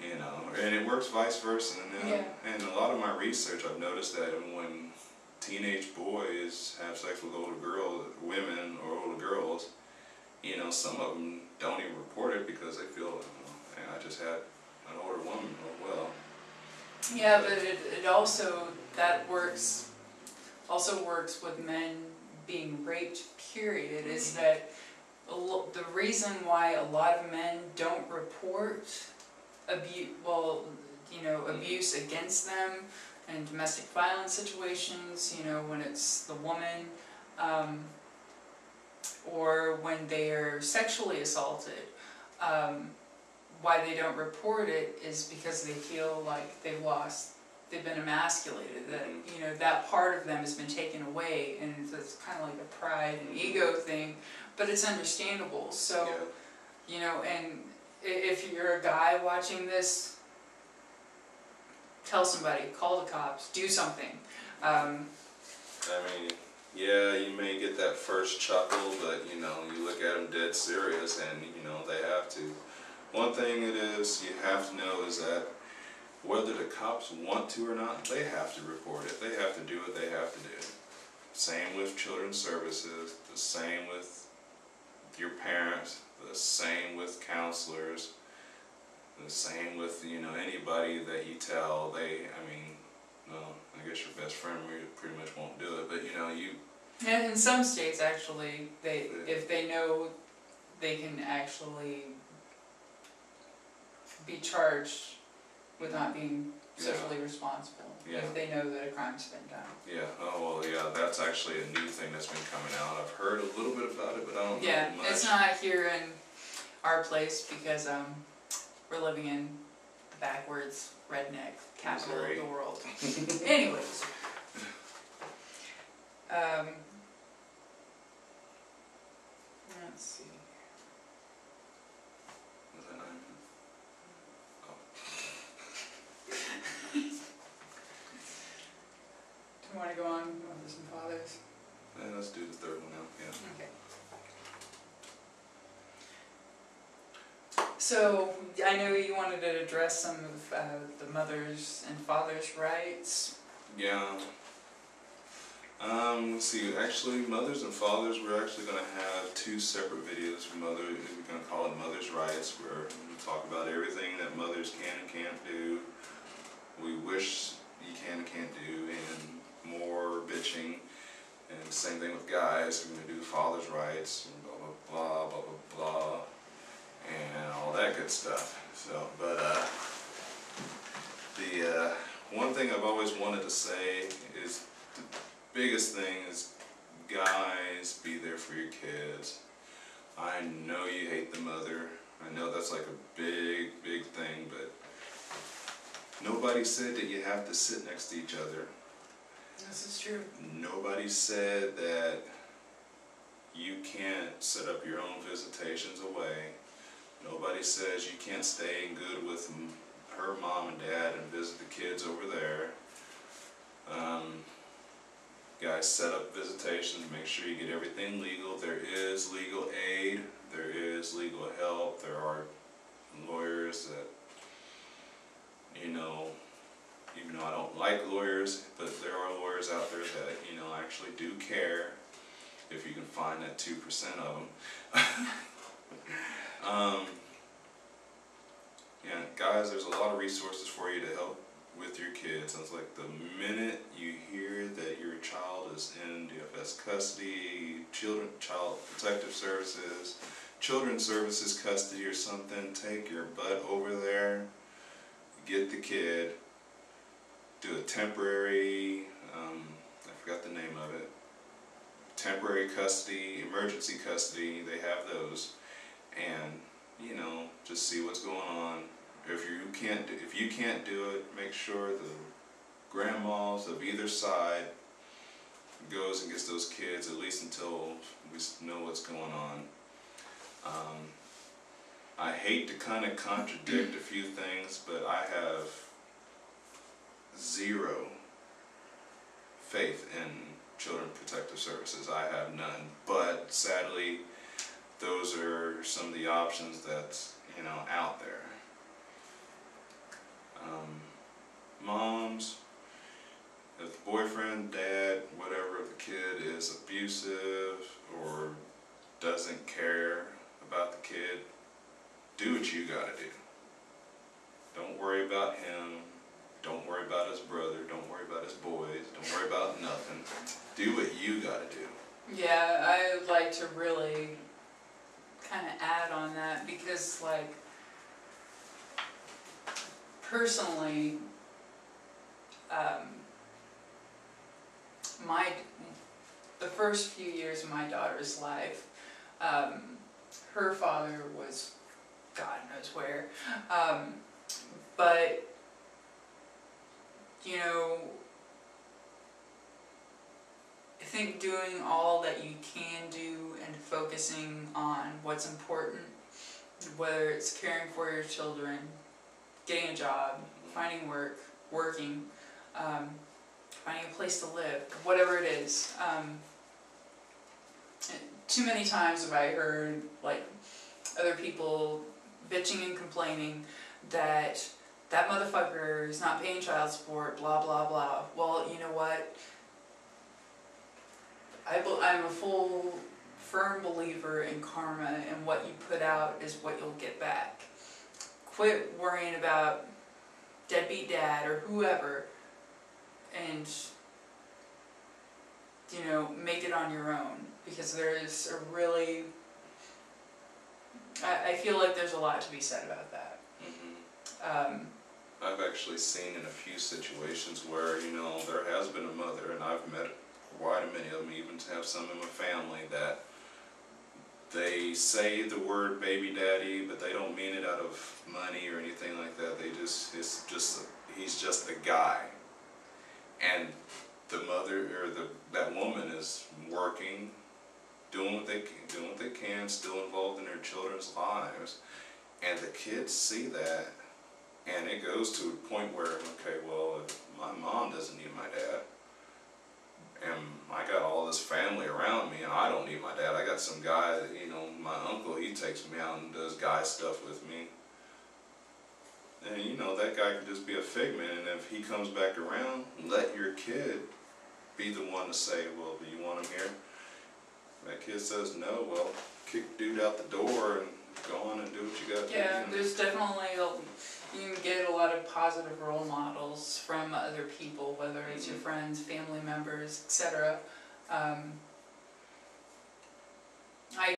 you know, and it works vice versa. And, and a lot of my research, I've noticed that when teenage boys have sex with older girls, women or older girls, you know, some of them don't even report it because they feel, hey, I just had an older woman, oh well. Yeah, but it also, that also works with men being raped, period, is that the reason why a lot of men don't report abuse against them and domestic violence situations, you know, when it's the woman, or when they are sexually assaulted, why they don't report it is because they feel like they've been emasculated, that, you know, that part of them has been taken away, and it's kind of like a pride and ego thing, but it's understandable. So, you know, and if you're a guy watching this, tell somebody, call the cops, do something. I mean, yeah, you may get that first chuckle, but, you know, you look at them dead serious, and, you know, they have to. One thing it is, you have to know is that whether the cops want to or not, they have to report it. They have to do what they have to do. Same with children's services, the same with your parents, the same with counselors, the same with, you know, anybody that you tell. I mean, well, I guess your best friend pretty much won't do it, but, you know, And in some states, actually, if they know, they can actually be charged with not being socially responsible, if they know that a crime's been done. Yeah, oh well, yeah, that's actually a new thing that's been coming out. I've heard a little bit about it, but I don't know much. It's not here in our place because we're living in the backwards, redneck capital of the world. Anyways. Let's see. Was that 9 minutes? Oh. Do you want to go on mothers and fathers? Yeah, let's do the third one now, yeah. Okay. So, I know you wanted to address some of the mothers' and fathers' rights. Yeah. Let's see, actually, mothers and fathers, we're actually going to have 2 separate videos for we're going to call it Mother's Rights, where we talk about everything that mothers can and can't do, we wish you can and can't do, and more bitching. And same thing with guys, we're going to do father's rights, and blah, blah, blah, blah, blah, blah, and all that good stuff. So, but, the one thing I've always wanted to say is, the biggest thing is, guys, be there for your kids. I know you hate the mother. I know that's like a big, big thing, but nobody said that you have to sit next to each other. This is true. Nobody said that you can't set up your own visitations away. Nobody says you can't stay in good with her mom and dad and visit the kids over there. Guys, set up visitations, make sure you get everything legal. There is legal aid, there is legal help, there are lawyers that, you know, even though I don't like lawyers, but there are lawyers out there that, you know, actually do care, if you can find that 2% of them. Yeah, guys, there's a lot of resources for you to help with your kids. It's like the minute you hear that your child is in DFS custody, child protective services, children's services custody or something, take your butt over there, get the kid, do a temporary, I forgot the name of it, temporary custody, emergency custody, they have those, and, you know, just see what's going on. If you can't do it, make sure the grandmas of either side goes and gets those kids, at least until we know what's going on. I hate to kind of contradict a few things, but I have zero faith in Children Protective Services. I have none, but sadly those are some of the options that's, you know, out there. Moms, if the boyfriend, dad, whatever of the kid is abusive or doesn't care about the kid, do what you gotta do. Don't worry about him. Don't worry about his brother. Don't worry about his boys. Don't worry about nothing. Do what you gotta do. Yeah, I would like to really kind of add on that because, like, personally, the first few years of my daughter's life, her father was God knows where, but you know, I think doing all that you can do and focusing on what's important, whether it's caring for your children, getting a job, finding work, working, finding a place to live, whatever it is. Too many times have I heard like other people bitching and complaining that that motherfucker is not paying child support, blah blah blah. Well, you know what? I'm a firm believer in karma, and what you put out is what you'll get back. Quit worrying about deadbeat dad or whoever, and you know, make it on your own, because there's a really, I feel like there's a lot to be said about that. I've actually seen in a few situations where, you know, there has been a mother, and I've met quite a many of them, even have some in my family, that they say the word baby daddy, but they don't mean it out of money or anything like that. They just, he's just a guy. And the mother, or that woman is working, doing what they can, still involved in their children's lives. And the kids see that, and it goes to a point where, okay, well, if my mom doesn't need my dad, and I got all this family around me, and I don't need my dad. I got some guy, you know, my uncle, he takes me out and does guy stuff with me. And you know, that guy can just be a figment, and if he comes back around, let your kid be the one to say, well, do you want him here? If that kid says no, well, kick dude out the door and go on and do what you got to do. Yeah, there's definitely, you can get a lot of positive role models from other people, whether it's your friends, family members, etc.